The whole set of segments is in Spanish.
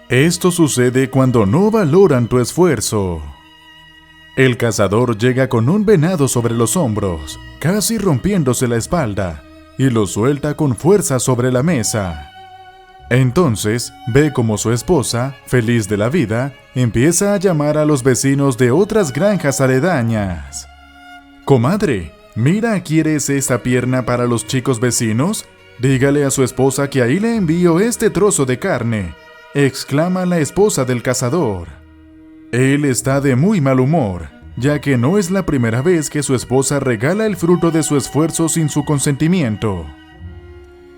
Esto sucede cuando no valoran tu esfuerzo. El cazador llega con un venado sobre los hombros, casi rompiéndose la espalda, y lo suelta con fuerza sobre la mesa. Entonces ve como su esposa, feliz de la vida, empieza a llamar a los vecinos de otras granjas aledañas. «Comadre, mira, ¿quieres esta pierna para los chicos vecinos? Dígale a su esposa que ahí le envío este trozo de carne», exclama la esposa del cazador. Él está de muy mal humor, ya que no es la primera vez que su esposa regala el fruto de su esfuerzo sin su consentimiento.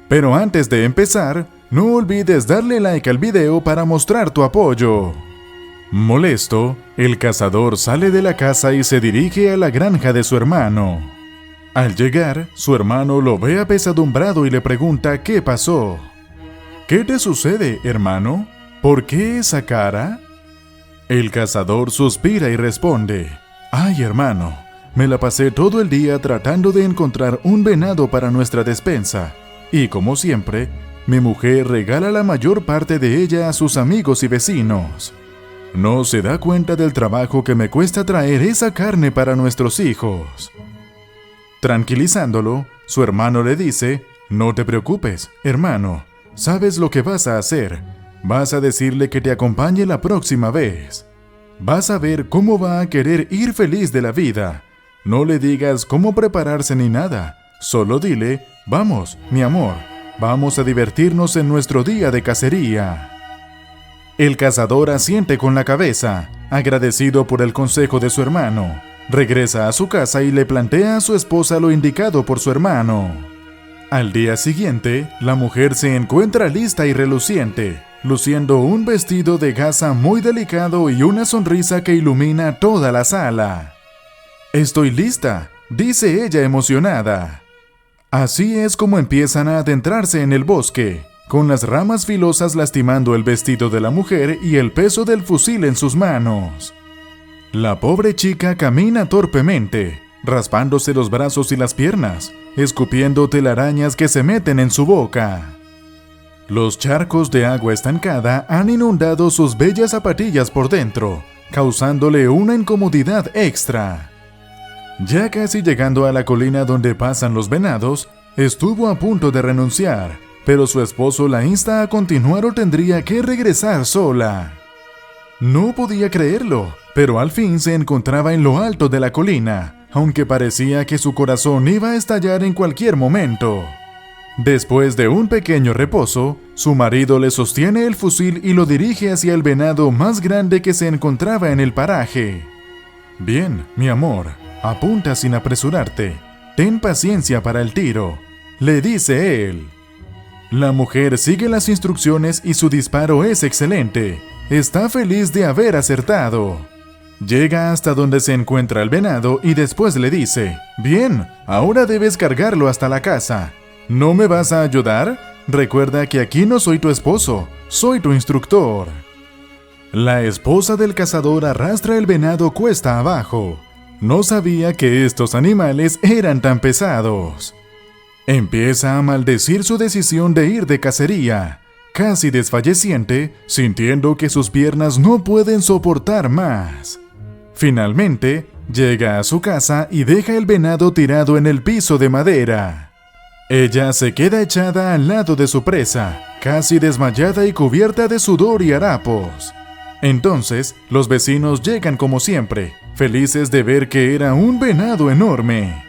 Pero antes de empezar, no olvides darle like al video para mostrar tu apoyo. Molesto, el cazador sale de la casa y se dirige a la granja de su hermano. Al llegar, su hermano lo ve apesadumbrado y le pregunta qué pasó. «¿Qué te sucede, hermano? ¿Por qué esa cara?» El cazador suspira y responde: «Ay, hermano, me la pasé todo el día tratando de encontrar un venado para nuestra despensa, y como siempre, mi mujer regala la mayor parte de ella a sus amigos y vecinos. No se da cuenta del trabajo que me cuesta traer esa carne para nuestros hijos». Tranquilizándolo, su hermano le dice: «No te preocupes, hermano, sabes lo que vas a hacer. Vas a decirle que te acompañe la próxima vez. Vas a ver cómo va a querer ir feliz de la vida. No le digas cómo prepararse ni nada. Solo dile: vamos, mi amor, vamos a divertirnos en nuestro día de cacería». El cazador asiente con la cabeza, agradecido por el consejo de su hermano. Regresa a su casa y le plantea a su esposa lo indicado por su hermano. Al día siguiente, la mujer se encuentra lista y reluciente, luciendo un vestido de gasa muy delicado y una sonrisa que ilumina toda la sala. «Estoy lista», dice ella emocionada. Así es como empiezan a adentrarse en el bosque, con las ramas filosas lastimando el vestido de la mujer y el peso del fusil en sus manos. La pobre chica camina torpemente, raspándose los brazos y las piernas, escupiendo telarañas que se meten en su boca. Los charcos de agua estancada han inundado sus bellas zapatillas por dentro, causándole una incomodidad extra. Ya casi llegando a la colina donde pasan los venados, estuvo a punto de renunciar, pero su esposo la insta a continuar o tendría que regresar sola. No podía creerlo, pero al fin se encontraba en lo alto de la colina, aunque parecía que su corazón iba a estallar en cualquier momento. Después de un pequeño reposo, su marido le sostiene el fusil y lo dirige hacia el venado más grande que se encontraba en el paraje. «Bien, mi amor, apunta sin apresurarte. Ten paciencia para el tiro», le dice él. La mujer sigue las instrucciones y su disparo es excelente. Está feliz de haber acertado. Llega hasta donde se encuentra el venado y después le dice: «Bien, ahora debes cargarlo hasta la casa. ¿No me vas a ayudar? Recuerda que aquí no soy tu esposo, soy tu instructor». La esposa del cazador arrastra el venado cuesta abajo. No sabía que estos animales eran tan pesados. Empieza a maldecir su decisión de ir de cacería, casi desfalleciente, sintiendo que sus piernas no pueden soportar más. Finalmente, llega a su casa y deja el venado tirado en el piso de madera. Ella se queda echada al lado de su presa, casi desmayada y cubierta de sudor y harapos. Entonces, los vecinos llegan como siempre, felices de ver que era un venado enorme.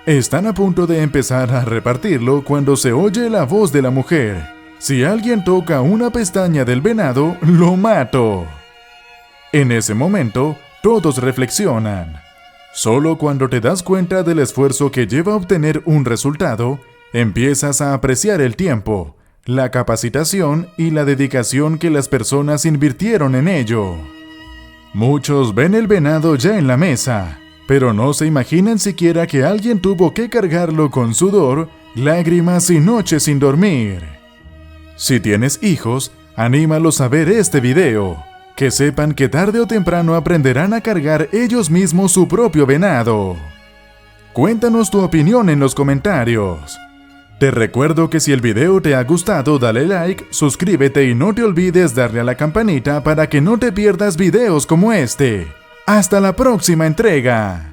Están a punto de empezar a repartirlo cuando se oye la voz de la mujer: «Si alguien toca una pestaña del venado, lo mato». En ese momento, todos reflexionan. Solo cuando te das cuenta del esfuerzo que lleva a obtener un resultado, empiezas a apreciar el tiempo, la capacitación y la dedicación que las personas invirtieron en ello. Muchos ven el venado ya en la mesa, pero no se imaginan siquiera que alguien tuvo que cargarlo con sudor, lágrimas y noches sin dormir. Si tienes hijos, anímalos a ver este video. Que sepan que tarde o temprano aprenderán a cargar ellos mismos su propio venado. Cuéntanos tu opinión en los comentarios. Te recuerdo que si el video te ha gustado, dale like, suscríbete y no te olvides darle a la campanita para que no te pierdas videos como este. ¡Hasta la próxima entrega!